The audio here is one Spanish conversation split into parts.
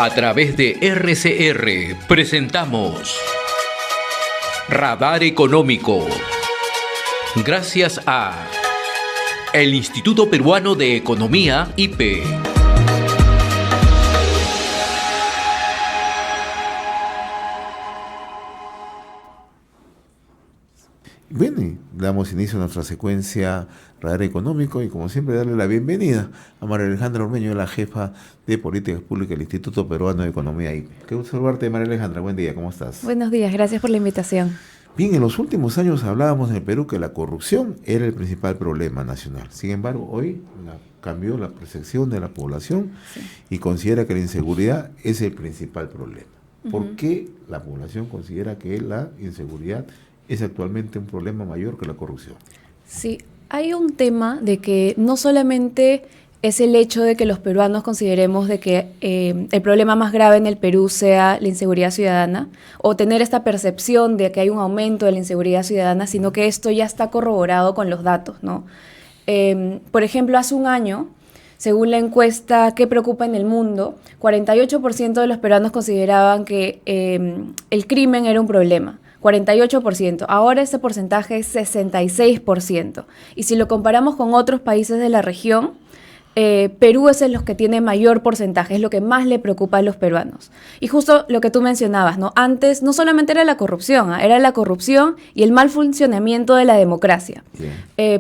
A través de RCR presentamos Radar Económico. Gracias a el Instituto Peruano de Economía, IPE. Bien, damos inicio a nuestra secuencia Radar Económico y como siempre darle la bienvenida a María Alejandra Ormeño, la jefa de Políticas Públicas del Instituto Peruano de Economía IPE. Qué gusto saludarte, María Alejandra, buen día, ¿cómo estás? Buenos días, gracias por la invitación. Bien, en los últimos años hablábamos en el Perú que la corrupción era el principal problema nacional. Sin embargo, hoy cambió la percepción de la población y considera que la inseguridad es el principal problema. ¿Por qué la población considera que la inseguridad es actualmente un problema mayor que la corrupción? Sí, hay un tema de que no solamente es el hecho de que los peruanos consideremos de que el problema más grave en el Perú sea la inseguridad ciudadana o tener esta percepción de que hay un aumento de la inseguridad ciudadana, sino que esto ya está corroborado con los datos, ¿no? Por ejemplo, hace un año, según la encuesta ¿Qué preocupa en el mundo?, 48% de los peruanos consideraban que el crimen era un problema. 48%. Ahora ese porcentaje es 66%. Y si lo comparamos con otros países de la región, Perú es el que tiene mayor porcentaje, es lo que más le preocupa a los peruanos. Y justo lo que tú mencionabas, ¿no? Antes no solamente era la corrupción, era la corrupción y el mal funcionamiento de la democracia.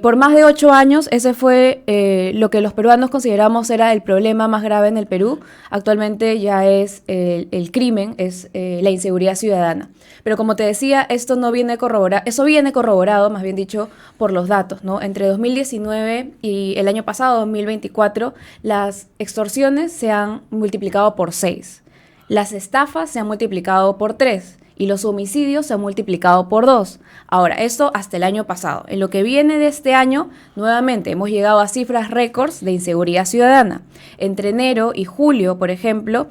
Por más de 8 años, ese fue lo que los peruanos consideramos era el problema más grave en el Perú. Actualmente ya es el crimen, es la inseguridad ciudadana. Pero como te decía, esto no viene corroborado, eso viene corroborado, más bien dicho, por los datos, ¿no? Entre 2019 y el año pasado, 2024, las extorsiones se han multiplicado por 6, las estafas se han multiplicado por 3 y los homicidios se han multiplicado por 2. Ahora, esto hasta el año pasado. En lo que viene de este año, nuevamente hemos llegado a cifras récords de inseguridad ciudadana. Entre enero y julio, por ejemplo,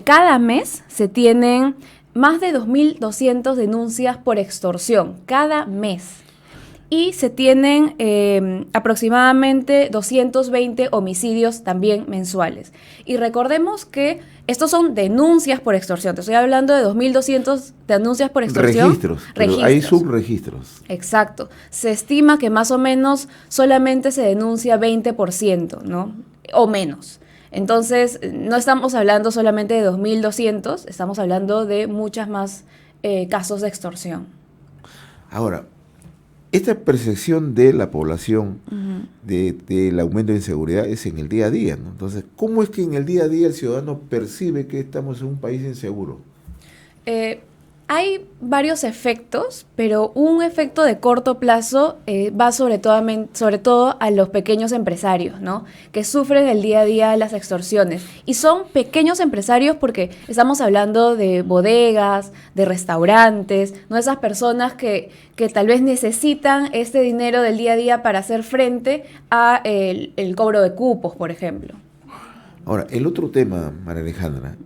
cada mes se tienen más de 2.200 denuncias por extorsión cada mes. Y se tienen aproximadamente 220 homicidios también mensuales. Y recordemos que estos son denuncias por extorsión. Te estoy hablando de 2.200 denuncias por extorsión. Registros. Hay subregistros. Exacto. Se estima que más o menos solamente se denuncia 20%, ¿no? O menos. Entonces, no estamos hablando solamente de 2.200, estamos hablando de muchas más casos de extorsión. Ahora, esta percepción de la población del aumento de inseguridad es en el día a día, ¿no? Entonces, ¿cómo es que en el día a día el ciudadano percibe que estamos en un país inseguro? Hay varios efectos, pero un efecto de corto plazo va sobre todo a los pequeños empresarios, ¿no? Que sufren el día a día las extorsiones. Y son pequeños empresarios porque estamos hablando de bodegas, de restaurantes, ¿no? Esas personas que tal vez necesitan este dinero del día a día para hacer frente a el cobro de cupos, por ejemplo. Ahora, el otro tema, María Alejandra,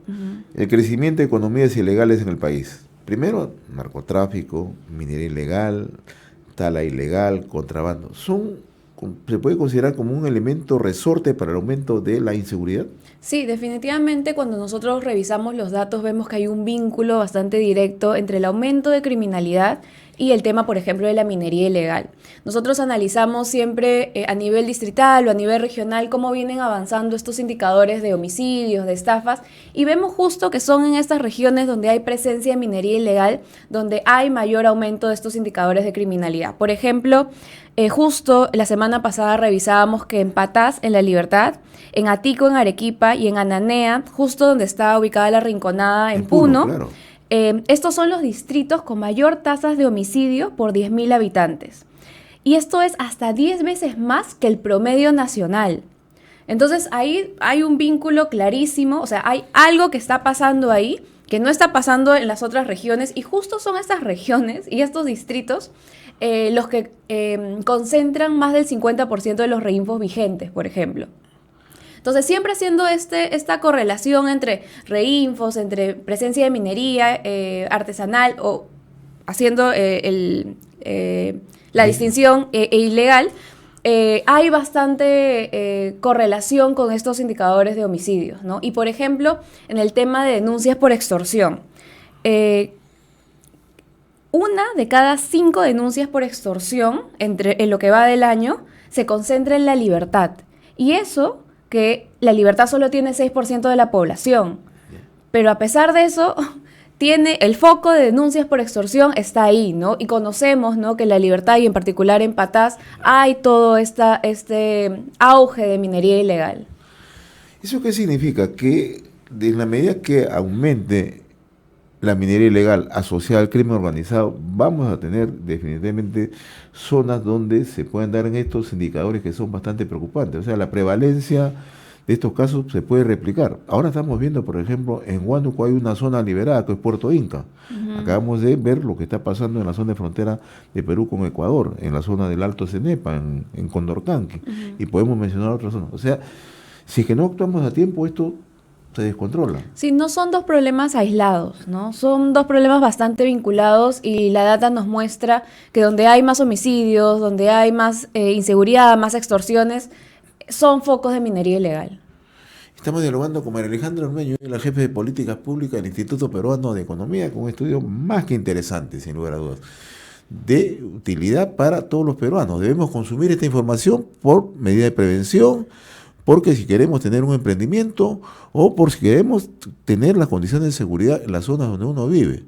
el crecimiento de economías ilegales en el país. Primero, narcotráfico, minería ilegal, tala ilegal, contrabando. ¿Se puede considerar como un elemento resorte para el aumento de la inseguridad? Sí, definitivamente cuando nosotros revisamos los datos vemos que hay un vínculo bastante directo entre el aumento de criminalidad y el tema, por ejemplo, de la minería ilegal. Nosotros analizamos siempre a nivel distrital o a nivel regional cómo vienen avanzando estos indicadores de homicidios, de estafas, y vemos justo que son en estas regiones donde hay presencia de minería ilegal, donde hay mayor aumento de estos indicadores de criminalidad. Por ejemplo, justo la semana pasada revisábamos que en Patás, en La Libertad, en Atico, en Arequipa y en Ananea, justo donde está ubicada la Rinconada en Puno, claro. Estos son los distritos con mayor tasas de homicidio por 10.000 habitantes. Y esto es hasta 10 veces más que el promedio nacional. Entonces ahí hay un vínculo clarísimo, o sea, hay algo que está pasando ahí que no está pasando en las otras regiones, y justo son estas regiones y estos distritos los que concentran más del 50% de los reinfos vigentes, por ejemplo. Entonces, siempre haciendo esta correlación entre reinfos, entre presencia de minería artesanal o haciendo la distinción ilegal, hay bastante correlación con estos indicadores de homicidios, ¿no? Y, por ejemplo, en el tema de denuncias por extorsión, una de cada 5 denuncias por extorsión en lo que va del año se concentra en la libertad. Y eso que la libertad solo tiene 6% de la población. Pero a pesar de eso, tiene el foco de denuncias por extorsión está ahí, ¿no? Y conocemos, ¿no?, que en la libertad y en particular en Patás hay todo este auge de minería ilegal. ¿Eso qué significa? Que en la medida que aumente la minería ilegal asociada al crimen organizado, vamos a tener definitivamente zonas donde se pueden dar en estos indicadores que son bastante preocupantes. O sea, la prevalencia de estos casos se puede replicar. Ahora estamos viendo, por ejemplo, en Huánuco hay una zona liberada que es Puerto Inca. Acabamos de ver lo que está pasando en la zona de frontera de Perú con Ecuador, en la zona del Alto Cenepa, en Condorcanqui, y podemos mencionar otras zonas. O sea, si es que no actuamos a tiempo, esto se descontrola. Sí, no son dos problemas aislados, ¿no? Son dos problemas bastante vinculados y la data nos muestra que donde hay más homicidios, donde hay más inseguridad, más extorsiones, son focos de minería ilegal. Estamos dialogando con María Alejandra Ormeño, la jefe de Políticas Públicas del Instituto Peruano de Economía, con un estudio más que interesante, sin lugar a dudas, de utilidad para todos los peruanos. Debemos consumir esta información por medida de prevención, porque si queremos tener un emprendimiento o por si queremos tener las condiciones de seguridad en las zonas donde uno vive.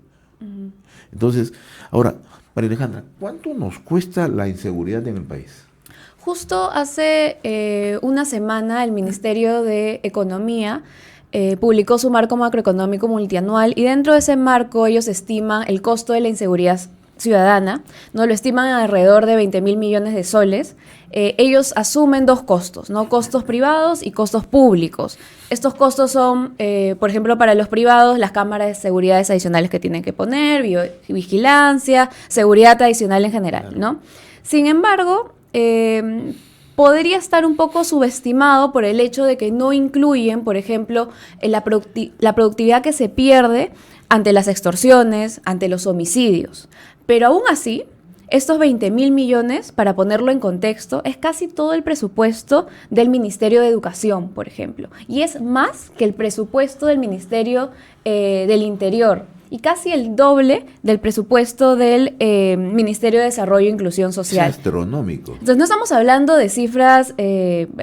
Entonces, ahora, María Alejandra, ¿cuánto nos cuesta la inseguridad en el país? Justo hace una semana el Ministerio de Economía publicó su marco macroeconómico multianual y dentro de ese marco ellos estiman el costo de la inseguridad ciudadana, ¿no? Lo estiman alrededor de 20.000 millones de soles. Ellos asumen dos costos, ¿no? Costos privados y costos públicos. Estos costos son, por ejemplo, para los privados, las cámaras de seguridad adicionales que tienen que poner, vigilancia, seguridad adicional en general, ¿no? Sin embargo, podría estar un poco subestimado por el hecho de que no incluyen, por ejemplo, la productividad que se pierde ante las extorsiones, ante los homicidios. Pero aún así, estos 20.000 millones, para ponerlo en contexto, es casi todo el presupuesto del Ministerio de Educación, por ejemplo. Y es más que el presupuesto del Ministerio del Interior. Y casi el doble del presupuesto del Ministerio de Desarrollo e Inclusión Social. Es astronómico. Entonces no estamos hablando de cifras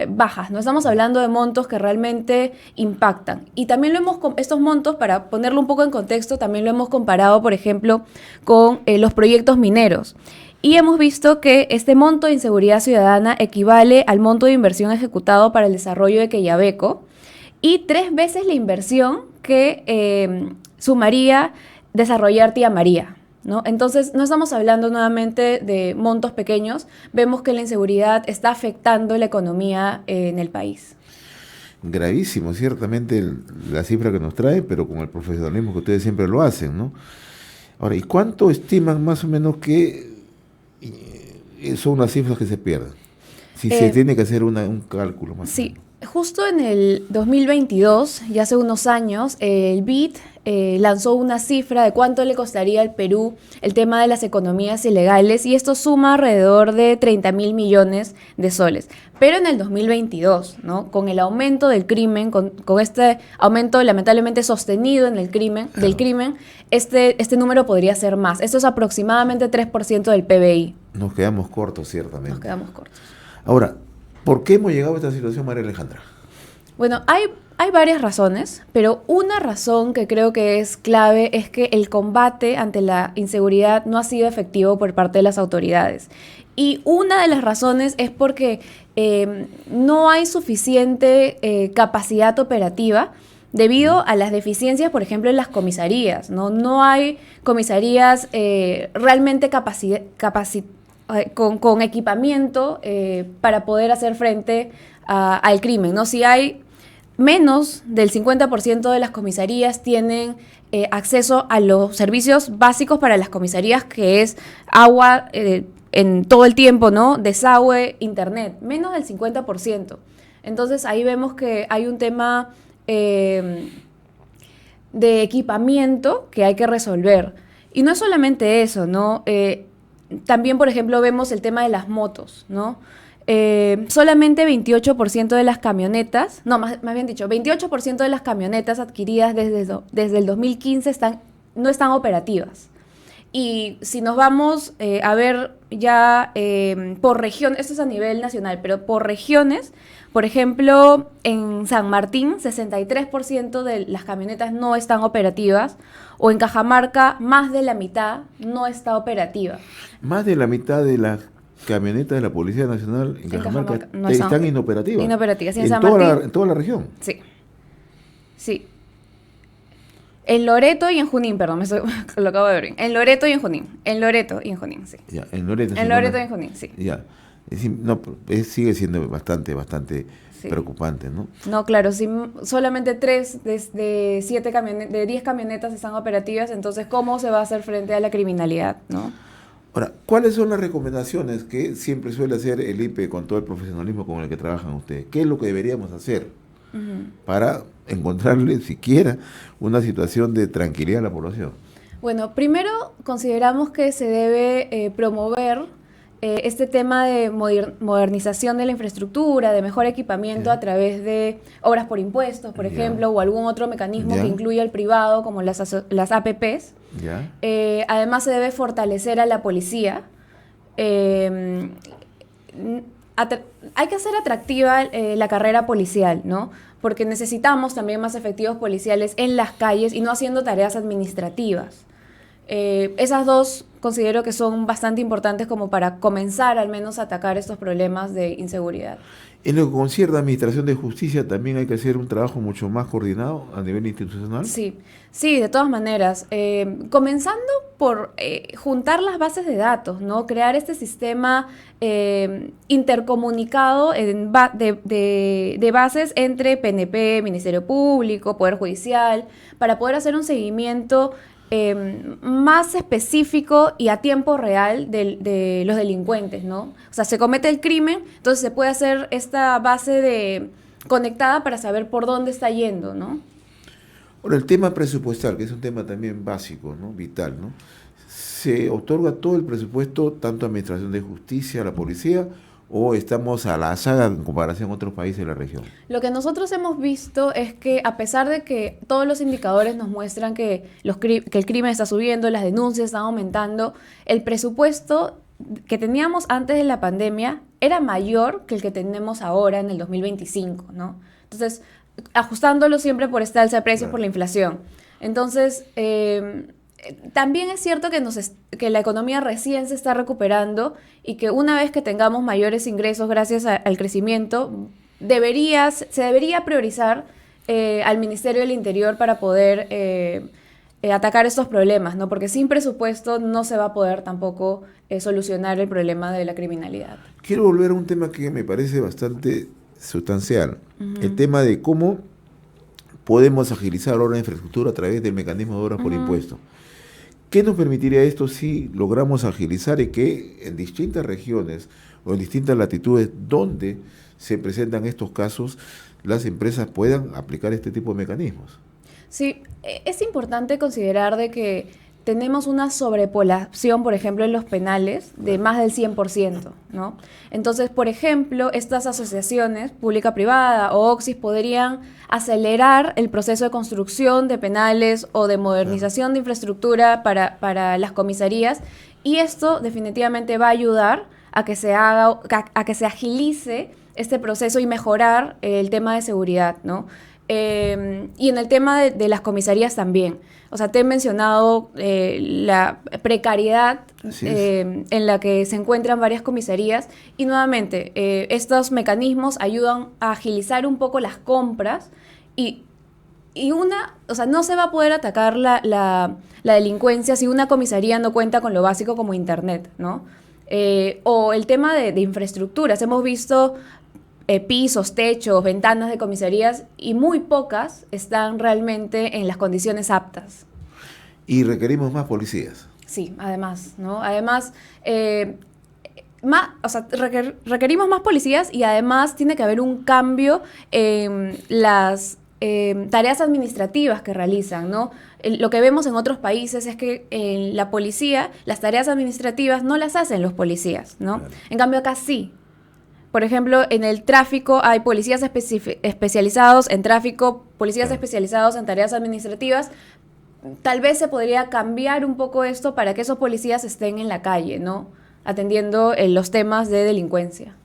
bajas, no estamos hablando de montos que realmente impactan. Y también estos montos, para ponerlo un poco en contexto, también lo hemos comparado, por ejemplo, con los proyectos mineros. Y hemos visto que este monto de inseguridad ciudadana equivale al monto de inversión ejecutado para el desarrollo de Quellaveco y 3 veces la inversión que sumaría desarrollar Tía María, ¿no? Entonces, no estamos hablando nuevamente de montos pequeños, vemos que la inseguridad está afectando la economía en el país. Gravísimo, ciertamente la cifra que nos trae, pero con el profesionalismo que ustedes siempre lo hacen, ¿no? Ahora, ¿y cuánto estiman más o menos que son las cifras que se pierden? Si se tiene que hacer un cálculo más. Sí. Justo en el 2022, ya hace unos años, el BID lanzó una cifra de cuánto le costaría al Perú el tema de las economías ilegales y esto suma alrededor de 30.000 millones de soles. Pero en el 2022, ¿no?, con el aumento del crimen, con este aumento lamentablemente sostenido en el crimen, este número podría ser más. Esto es aproximadamente 3% del PBI. Nos quedamos cortos, ciertamente. Nos quedamos cortos. Ahora, ¿por qué hemos llegado a esta situación, María Alejandra? Bueno, hay varias razones, pero una razón que creo que es clave es que el combate ante la inseguridad no ha sido efectivo por parte de las autoridades. Y una de las razones es porque no hay suficiente capacidad operativa debido a las deficiencias, por ejemplo, en las comisarías, ¿no? No hay comisarías realmente con equipamiento para poder hacer frente al crimen, ¿no? Si hay menos del 50% de las comisarías tienen acceso a los servicios básicos para las comisarías, que es agua en todo el tiempo, ¿no?, desagüe, internet, menos del 50%. Entonces ahí vemos que hay un tema de equipamiento que hay que resolver. Y no es solamente eso, ¿no? También, por ejemplo, vemos el tema de las motos, ¿no? solamente 28% de las camionetas, no, más bien dicho, 28% de las camionetas adquiridas desde el 2015 no están operativas. Y si nos vamos a ver ya por región, esto es a nivel nacional, pero por regiones, por ejemplo, en San Martín, 63% de las camionetas no están operativas, o en Cajamarca, más de la mitad no está operativa. Más de la mitad de las camionetas de la Policía Nacional en Cajamarca no están inoperativas. Inoperativas, sí, en San toda Martín. en toda la región. Sí. Sí. En Loreto y en Junín, perdón, lo acabo de ver bien. En Loreto y en Junín. En Loreto y en Junín, sí. Ya, en Loreto. En Loreto y en Junín, sí. Ya. Sigue siendo bastante Sí. preocupante, ¿no? No, claro, si solamente 3 de 10 camionetas están operativas, entonces ¿cómo se va a hacer frente a la criminalidad, no? Ahora, ¿cuáles son las recomendaciones que siempre suele hacer el IPE con todo el profesionalismo con el que trabajan ustedes? ¿Qué es lo que deberíamos hacer para encontrarle siquiera una situación de tranquilidad a la población? Bueno, primero consideramos que se debe promover este tema de modernización de la infraestructura, de mejor equipamiento a través de obras por impuestos, por ejemplo, o algún otro mecanismo que incluya al privado, como las APPs. Además, se debe fortalecer a la policía. Hay que hacer atractiva la carrera policial, ¿no? Porque necesitamos también más efectivos policiales en las calles y no haciendo tareas administrativas. Esas dos considero que son bastante importantes como para comenzar al menos a atacar estos problemas de inseguridad. En lo que concierne a administración de justicia, también hay que hacer un trabajo mucho más coordinado a nivel institucional. Sí, de todas maneras. Comenzando por juntar las bases de datos, ¿no? Crear este sistema intercomunicado de bases entre PNP, Ministerio Público, Poder Judicial, para poder hacer un seguimiento más específico y a tiempo real de los delincuentes, ¿no? O sea, se comete el crimen, entonces se puede hacer esta base conectada para saber por dónde está yendo, ¿no? Ahora, el tema presupuestal, que es un tema también básico, ¿no? Vital, ¿no? ¿Se otorga todo el presupuesto, tanto a Administración de Justicia, a la Policía, o estamos a la saga en comparación a otros países de la región? Lo que nosotros hemos visto es que a pesar de que todos los indicadores nos muestran que el crimen está subiendo, las denuncias están aumentando, el presupuesto que teníamos antes de la pandemia era mayor que el que tenemos ahora en el 2025, ¿no? Entonces, ajustándolo siempre por esta alza de precios, por la inflación. Entonces, también es cierto que la economía recién se está recuperando y que una vez que tengamos mayores ingresos gracias al crecimiento, se debería priorizar al Ministerio del Interior para poder atacar estos problemas, ¿no? Porque sin presupuesto no se va a poder tampoco solucionar el problema de la criminalidad. Quiero volver a un tema que me parece bastante sustancial, el tema de cómo podemos agilizar ahora la infraestructura a través del mecanismo de obras por impuesto. ¿Qué nos permitiría esto si logramos agilizar y que en distintas regiones o en distintas latitudes donde se presentan estos casos, las empresas puedan aplicar este tipo de mecanismos? Sí, es importante considerar de que tenemos una sobrepoblación, por ejemplo, en los penales de más del 100%, ¿no? Entonces, por ejemplo, estas asociaciones pública-privada o OXIS podrían acelerar el proceso de construcción de penales o de modernización de infraestructura para las comisarías, y esto definitivamente va a ayudar a que se agilice este proceso y mejorar el tema de seguridad, ¿no? Y en el tema de las comisarías también. O sea, te he mencionado la precariedad en la que se encuentran varias comisarías, y nuevamente estos mecanismos ayudan a agilizar un poco las compras y o sea, no se va a poder atacar la delincuencia si una comisaría no cuenta con lo básico como internet, ¿no? O el tema de infraestructuras. Hemos visto pisos, techos, ventanas de comisarías, y muy pocas están realmente en las condiciones aptas. Y requerimos más policías. Sí, además, ¿no? Además, requerimos más policías, y además tiene que haber un cambio en las tareas administrativas que realizan, ¿no? Lo que vemos en otros países es que en la policía las tareas administrativas no las hacen los policías, ¿no? Claro. En cambio acá sí. Por ejemplo, en el tráfico hay policías especializados en tráfico, policías especializados en tareas administrativas. Tal vez se podría cambiar un poco esto para que esos policías estén en la calle, ¿no? Atendiendo los temas de delincuencia.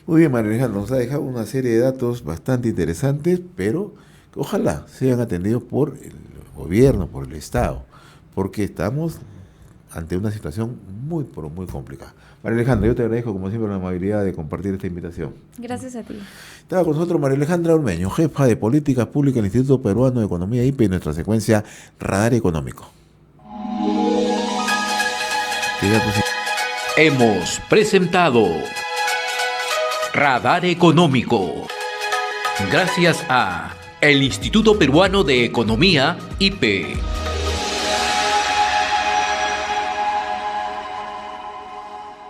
Muy bien, María Alejandra, nos ha dejado una serie de datos bastante interesantes, pero ojalá sean atendidos por el gobierno, por el Estado, porque estamos ante una situación muy, pero muy complicada. María Alejandra, yo te agradezco como siempre la amabilidad de compartir esta invitación. Gracias a ti. Estaba con nosotros María Alejandra Ormeño, jefa de Políticas Públicas del Instituto Peruano de Economía IPE, y nuestra secuencia Radar Económico. Hemos presentado Radar Económico. Gracias a el Instituto Peruano de Economía IPE.